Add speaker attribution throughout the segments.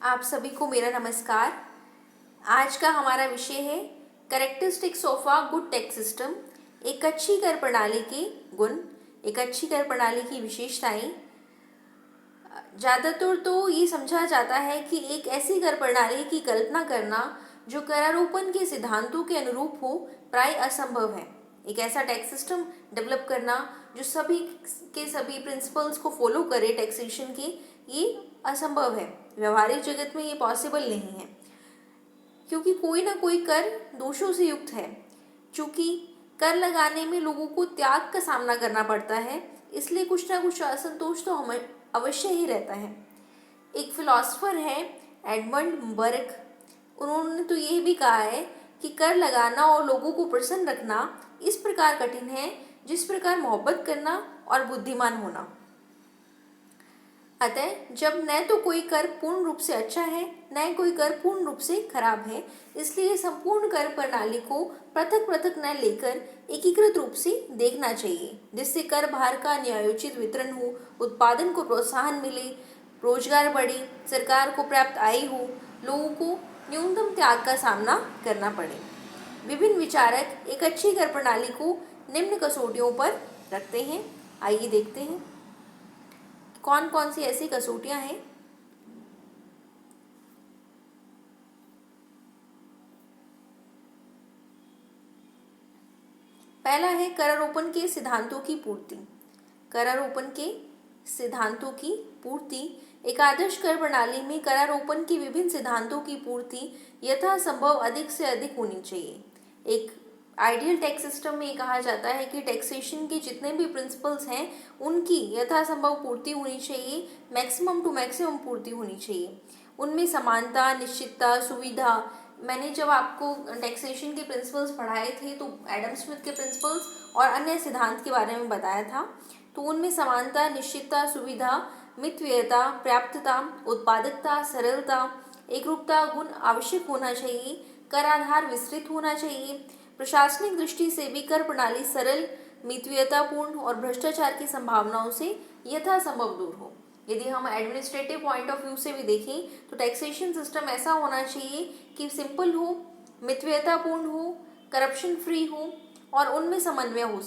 Speaker 1: आप सभी को मेरा नमस्कार। आज का हमारा विषय है characteristics of a good tax system. एक अच्छी कर प्रणाली के गुण, एक अच्छी कर प्रणाली की विशेषताएं। ज़्यादातर तो ये समझा जाता है कि एक ऐसी कर प्रणाली की कल्पना करना जो करारोपण के सिद्धांतों के अनुरूप हो प्राय असंभव है। एक ऐसा टैक्स सिस्टम डेवलप करना जो सभी के सभी प्रिंसिपल्स को फॉलो करे टैक्सेशन के, ये असंभव है। व्यवहारिक जगत में ये पॉसिबल नहीं है, क्योंकि कोई ना कोई कर दोषों से युक्त है। चूंकि कर लगाने में लोगों को त्याग का सामना करना पड़ता है, इसलिए कुछ ना कुछ असंतोष तो हमें अवश्य ही रहता है। एक फिलोसोफर है एडमंड बर्ग, उन्होंने तो ये भी कहा है कि कर लगाना और लोगों को प्रसन्न रखना इस प्रकार कठिन है जिस प्रकार मोहब्बत करना और बुद्धिमान होना। अतः जब न तो कोई कर पूर्ण रूप से अच्छा है न कोई कर पूर्ण रूप से खराब है, इसलिए संपूर्ण कर प्रणाली को पृथक पृथक न लेकर एकीकृत रूप से देखना चाहिए, जिससे कर भार का न्यायोचित वितरण हो, उत्पादन को प्रोत्साहन मिले, रोजगार बढ़े, सरकार को पर्याप्त आय हो, लोगों को न्यूनतम त्याग का सामना करना पड़े। विभिन्न विचारक एक अच्छी कर प्रणाली को निम्न कसौटियों पर रखते हैं। आइए देखते हैं कौन कौन सी ऐसी कसौटियां हैं। पहला है करारोपण के सिद्धांतों की पूर्ति। करारोपण के सिद्धांतों की पूर्ति। एक आदर्श कर प्रणाली में करारोपण के विभिन्न सिद्धांतों की पूर्ति यथासंभव अधिक से अधिक होनी चाहिए। एक आइडियल टैक्स सिस्टम में कहा जाता है कि टैक्सेशन के जितने भी प्रिंसिपल्स हैं उनकी यथासंभव पूर्ति होनी चाहिए, मैक्सिमम टू मैक्सिमम पूर्ति होनी चाहिए। उनमें समानता, निश्चितता, सुविधा। मैंने जब आपको टैक्सेशन के प्रिंसिपल्स पढ़ाए थे तो एडम स्मिथ के प्रिंसिपल्स और अन्य सिद्धांत के बारे में बताया था। तो उनमें समानता, निश्चितता, सुविधा, मितव्ययता, पर्याप्तता, उत्पादकता, सरलता, एकरूपता गुण आवश्यक होना चाहिए। कर आधार विस्तृत होना चाहिए। प्रशासनिक दृष्टि से भी कर प्रणाली सरल, मितव्ययतापूर्ण और भ्रष्टाचार की संभावनाओं से यथासंभव दूर हो। यदि हम एडमिनिस्ट्रेटिव पॉइंट ऑफ व्यू से भी देखें तो टैक्सेशन सिस्टम ऐसा होना चाहिए कि सिंपल हो, मितव्ययतापूर्ण हो, करप्शन फ्री हो और उनमें समन्वय हो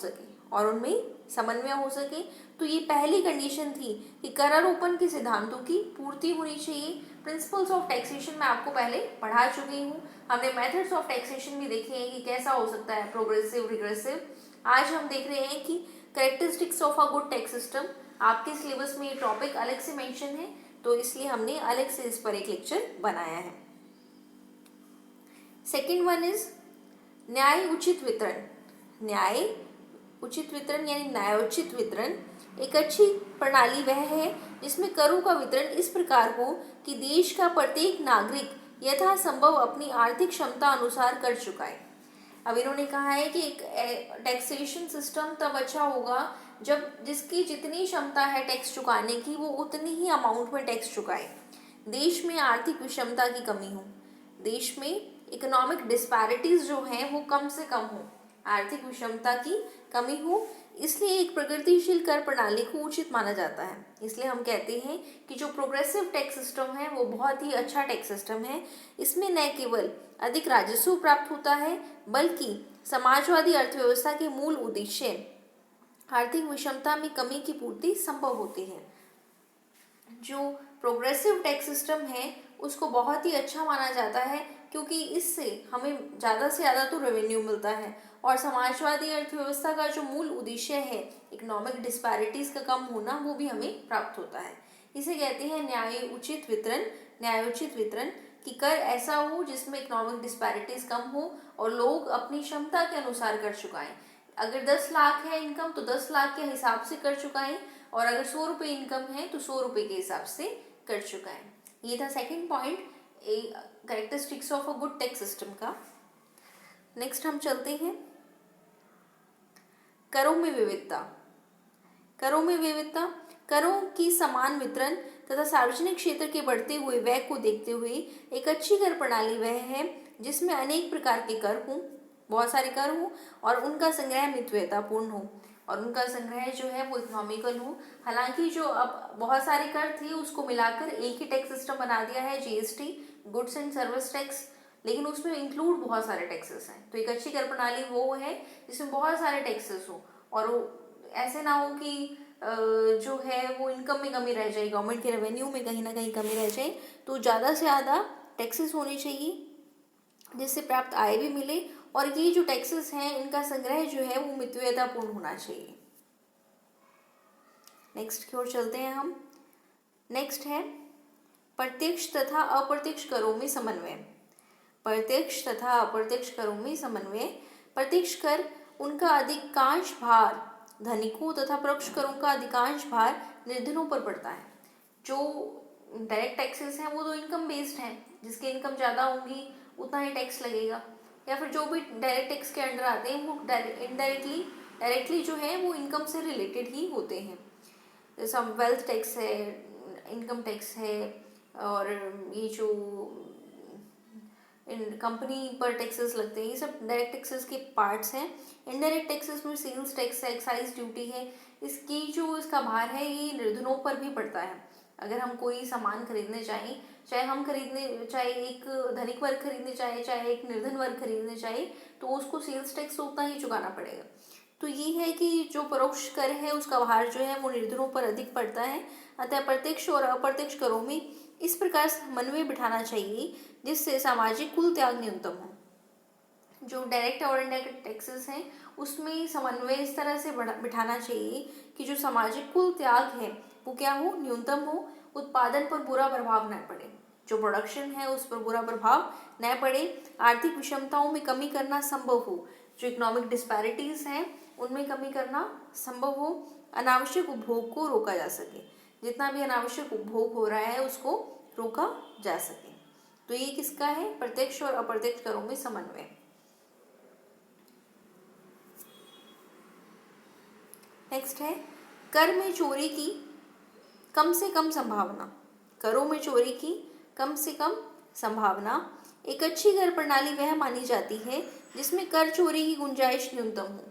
Speaker 1: सके। तो ये पहली कंडीशन थी कि करारोपण के सिद्धांतों की पूर्ति होनी चाहिए। प्रिंसिपल्स ऑफ टैक्सेशन मैं आपको पहले पढ़ा चुकी हूँ। हमने मेथड्स ऑफ टैक्सेशन भी देखे हैं कि कैसा हो सकता है, प्रोग्रेसिव, रिग्रेसिव। आज हम देख रहे हैं कि characteristics of a good tax system. आपके सिलेबस में ये टॉपिक अलग से मेंशन है, तो इसलिए हमने अलग से इस पर एक लेक्चर बनाया है। सेकेंड वन इज न्याय उचित वितरण। न्याय उचित वितरण यानी न्यायोचित वितरण। एक अच्छी प्रणाली वह है जिसमें करों का वितरण इस प्रकार हो कि देश का प्रत्येक नागरिक यथासंभव अपनी आर्थिक क्षमता अनुसार कर चुकाए। अब इन्होंने कहा है कि एक टैक्सेशन सिस्टम तब अच्छा होगा जब जिसकी जितनी क्षमता है टैक्स चुकाने की वो उतनी ही अमाउंट में टैक्स चुकाए। देश में आर्थिक विषमता की कमी हो, देश में इकोनॉमिक डिस्पैरिटीज जो हैं वो कम से कम हो, आर्थिक विषमता की कमी हो। इसलिए एक प्रगतिशील कर प्रणाली को उचित माना जाता है। इसलिए हम कहते हैं कि जो प्रोग्रेसिव टैक्स सिस्टम है वो बहुत ही अच्छा टैक्स सिस्टम है। इसमें न केवल अधिक राजस्व प्राप्त होता है बल्कि समाजवादी अर्थव्यवस्था के मूल उद्देश्य आर्थिक विषमता में कमी की पूर्ति संभव होती है। जो प्रोग्रेसिव टैक्स सिस्टम है उसको बहुत ही अच्छा माना जाता है, क्योंकि इससे हमें ज़्यादा से ज़्यादा तो रेवेन्यू मिलता है और समाजवादी अर्थव्यवस्था का जो मूल उद्देश्य है इकोनॉमिक डिस्पैरिटीज का कम होना वो भी हमें प्राप्त होता है। इसे कहते हैं न्याय उचित वितरण। न्यायोचित वितरण कि कर ऐसा हो जिसमें इकोनॉमिक डिस्पैरिटीज कम हो और लोग अपनी क्षमता के अनुसार कर चुकाएं। अगर 10 लाख है इनकम तो 10 लाख के हिसाब से कर चुकाएं, और अगर 100 रुपये इनकम है तो 100 रुपये के हिसाब से कर चुकाएं। ये था second point, characteristics of a good tax system का। नेक्स्ट हम चलते हैं करों में विविधता। करों में विविधता, करों की समान वितरण तथा सार्वजनिक क्षेत्र के बढ़ते हुए व्यय को देखते हुए एक अच्छी कर प्रणाली वह है जिसमें अनेक प्रकार के कर हों, बहुत सारे कर हों और उनका संग्रह मितव्ययतापूर्ण हो। और उनका संग्रह जो है वो इकोनॉमिकल हो। हालांकि जो अब बहुत सारे कर थे उसको मिलाकर एक ही टैक्स सिस्टम बना दिया है, GST, goods and service tax, लेकिन उसमें इंक्लूड बहुत सारे टैक्सेस हैं। तो एक अच्छी कर प्रणाली वो है जिसमें बहुत सारे टैक्सेस हो और ऐसे ना हो कि जो है वो इनकम में कमी रह जाए, गवर्नमेंट के रेवेन्यू में कहीं ना कहीं कमी रह जाए। तो ज़्यादा से ज़्यादा टैक्सेस होने चाहिए जिससे प्राप्त आय भी मिले, और ये जो टैक्सेस हैं इनका संग्रह जो है वो मितव्ययतापूर्ण होना चाहिए। नेक्स्ट की ओर चलते हैं हम। नेक्स्ट है प्रत्यक्ष तथा अप्रत्यक्ष करों में समन्वय। प्रत्यक्ष तथा अप्रत्यक्ष करों में समन्वय। प्रत्यक्ष कर उनका अधिकांश भार धनिकों तथा परोक्ष करों का अधिकांश भार निर्धनों पर पड़ता है। जो डायरेक्ट टैक्सेस हैं वो तो इनकम बेस्ड हैं, जिसकी इनकम ज़्यादा होगी उतना ही टैक्स लगेगा, या फिर जो भी डायरेक्ट टैक्स के अंडर आते हैं वो डायरेक्टली जो है वो इनकम से रिलेटेड ही होते हैं। जैसा वेल्थ टैक्स है, इनकम टैक्स है, और ये जो इन कंपनी पर टैक्सेस लगते हैं, ये सब डायरेक्ट टैक्सेस के पार्ट्स हैं। इनडायरेक्ट टैक्सेस में सेल्स टैक्स है, एक्साइज ड्यूटी है, इसकी जो इसका भार है ये निर्धनों पर भी पड़ता है। अगर हम कोई सामान खरीदने चाहें, चाहे एक धनिक वर्ग खरीदने चाहे एक निर्धन वर्ग खरीदने चाहे, तो उसको सेल्स टैक्स उतना ही चुकाना पड़ेगा। तो ये है कि जो परोक्ष कर है उसका भार जो है वो निर्धनों पर अधिक पड़ता है। अतः प्रत्यक्ष और अप्रत्यक्ष करों में इस प्रकार समन्वय बिठाना चाहिए जिससे सामाजिक कुल त्याग न्यूनतम हो। जो डायरेक्ट और इनडायरेक्ट टैक्सेस हैं उसमें समन्वय इस तरह से बिठाना चाहिए कि जो सामाजिक कुल त्याग है वो क्या हो, न्यूनतम हो, उत्पादन पर बुरा प्रभाव न पड़े, जो प्रोडक्शन है उस पर बुरा प्रभाव न पड़े, आर्थिक विषमताओं में कमी करना संभव हो, जो इकोनॉमिक डिस्पैरिटीज हैं उनमें कमी करना संभव हो, अनावश्यक उपभोग को रोका जा सके, जितना भी अनावश्यक उपभोग हो रहा है उसको रोका जा सके। तो ये किसका है, प्रत्यक्ष और अप्रत्यक्ष करों में समन्वय। नेक्स्ट है कर में चोरी की कम से कम संभावना। करों में चोरी की कम से कम संभावना। एक अच्छी कर प्रणाली वह मानी जाती है जिसमें कर चोरी की गुंजाइश न्यूनतम हो।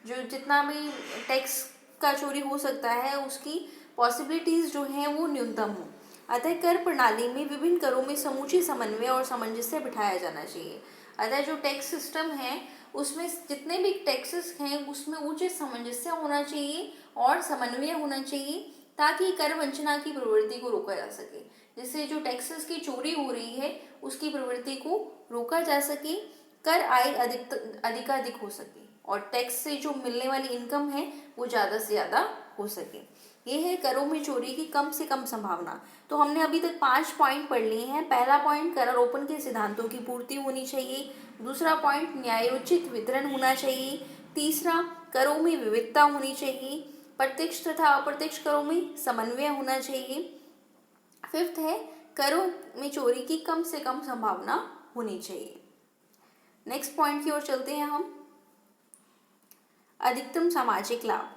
Speaker 1: जो जितना भी टैक्स का चोरी हो सकता है उसकी पॉसिबिलिटीज जो हैं वो न्यूनतम हो। अतः कर प्रणाली में विभिन्न करों में समूची समन्वय और सामंजस्य बिठाया जाना चाहिए। अतः जो टैक्स सिस्टम है उसमें जितने भी टैक्सेस हैं उसमें उचित सामंजस्य होना चाहिए और समन्वय होना चाहिए ताकि कर वंचना की प्रवृत्ति को रोका जा सके, जिससे जो टैक्सेस की चोरी हो रही है उसकी प्रवृत्ति को रोका जा सके, कर आय अधिकाधिक हो सके और टैक्स से जो मिलने वाली इनकम है वो ज़्यादा से ज़्यादा हो सके। ये है करों में चोरी की कम से कम संभावना। तो हमने अभी तक 5 पॉइंट पढ़ लिए हैं। पहला पॉइंट, करारोपण के सिद्धांतों की पूर्ति होनी चाहिए। दूसरा पॉइंट, न्यायोचित वितरण होना चाहिए। तीसरा, करों में विविधता होनी चाहिए। प्रत्यक्ष तथा अप्रत्यक्ष करों में समन्वय होना चाहिए। फिफ्थ है, करों में चोरी की कम से कम संभावना होनी चाहिए। नेक्स्ट पॉइंट की ओर चलते हैं हम। अधिकतम सामाजिक लाभ।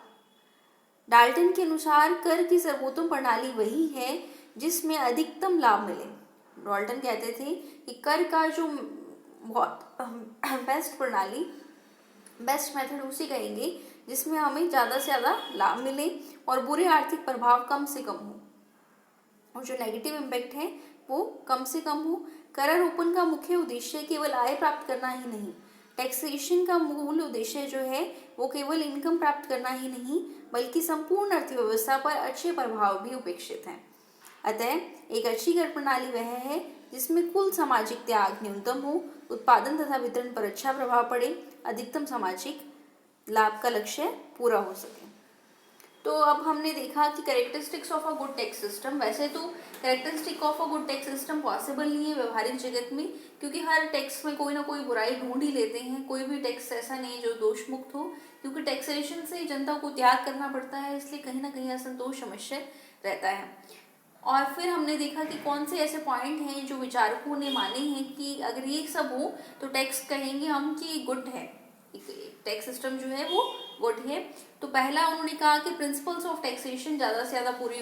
Speaker 1: डाल्टन के अनुसार कर की सर्वोत्तम प्रणाली वही है जिसमें अधिकतम लाभ मिले। डाल्टन कहते थे कि कर का जो बहुत बेस्ट प्रणाली, बेस्ट मेथड उसे कहेंगे जिसमें हमें ज़्यादा से ज़्यादा लाभ मिले और बुरे आर्थिक प्रभाव कम से कम हो और जो नेगेटिव इम्पैक्ट है वो कम से कम हो। करारोपण का मुख्य उद्देश्य केवल आय प्राप्त करना ही नहीं, टैक्सेशन का मूल उद्देश्य जो है वो केवल इनकम प्राप्त करना ही नहीं बल्कि संपूर्ण अर्थव्यवस्था पर अच्छे प्रभाव भी अपेक्षित हैं। अतः एक अच्छी कर प्रणाली वह है जिसमें कुल सामाजिक त्याग न्यूनतम हो, उत्पादन तथा वितरण पर अच्छा प्रभाव पड़े, अधिकतम सामाजिक लाभ का लक्ष्य पूरा हो सके। तो अब हमने देखा कि characteristics of a good tax system. वैसे तो characteristic of a good tax system possible नहीं है व्यवहारिक जगत में, क्योंकि हर टैक्स में कोई ना कोई बुराई ढूंढ ही लेते हैं। कोई भी टैक्स ऐसा नहीं है जो दोष मुक्त हो, क्योंकि टैक्सेशन से जनता को त्याग करना पड़ता है, इसलिए कहीं ना कहीं असंतोष अवश्य रहता है। और फिर हमने देखा कि कौन से ऐसे पॉइंट हैं जो विचारकों ने माने हैं कि अगर ये सब हो तो टैक्स कहेंगे हम कि गुड है, टैक्स सिस्टम जो है वो गुड है। तो पहला उन्होंने कहा कि प्रिंसिपल्स ऑफ टैक्सेशन ज़्यादा से ज़्यादा पूरी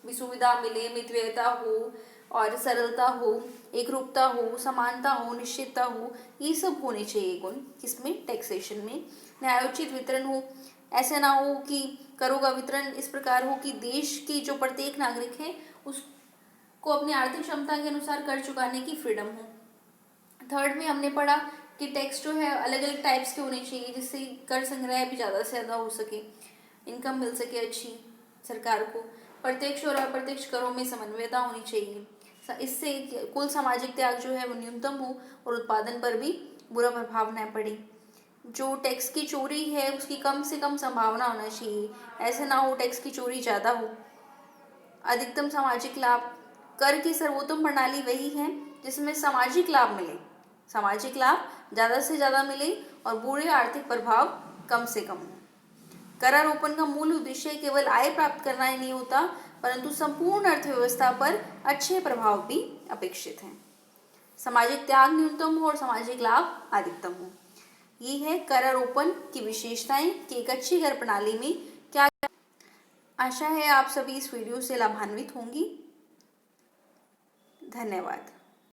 Speaker 1: भी सुविधा मिले, मितव्ययता हो और सरलता हो, एकरूपता हो, समानता हो, निश्चितता हो, ये सब होने चाहिए गुण किसमें, टैक्सेशन में। न्यायोचित वितरण हो, ऐसे ना हो कि करों का वितरण इस प्रकार हो कि देश की जो प्रत्येक नागरिक है उसको अपनी आर्थिक क्षमता के अनुसार कर चुकाने की फ्रीडम हो। थर्ड में हमने पढ़ा कि टैक्स जो है अलग अलग टाइप्स के होने चाहिए, जिससे कर संग्रह भी ज़्यादा से ज़्यादा हो सके, इनकम मिल सके अच्छी सरकार को। प्रत्यक्ष और अप्रत्यक्ष करों में समन्वयता होनी चाहिए, इससे कुल सामाजिक त्याग जो है वो न्यूनतम हो और उत्पादन पर भी बुरा प्रभाव न पड़े। जो टैक्स की चोरी है उसकी कम से कम संभावना होना चाहिए, ऐसे ना हो टैक्स की चोरी ज़्यादा हो। अधिकतम सामाजिक लाभ, कर की सर्वोत्तम प्रणाली वही है जिसमें सामाजिक लाभ मिले, सामाजिक लाभ ज़्यादा से ज़्यादा मिले और बुरे आर्थिक प्रभाव कम से कम हो। करारोपण का मूल उद्देश्य केवल आय प्राप्त करना ही नहीं होता, परंतु संपूर्ण अर्थव्यवस्था पर अच्छे प्रभाव भी अपेक्षित हैं। सामाजिक त्याग न्यूनतम हो और सामाजिक लाभ अधिकतम हो। ये है करारोपण की विशेषताएं कि एक अच्छी कर प्रणाली में क्या। आशा है आप सभी इस वीडियो से लाभान्वित होंगी। धन्यवाद।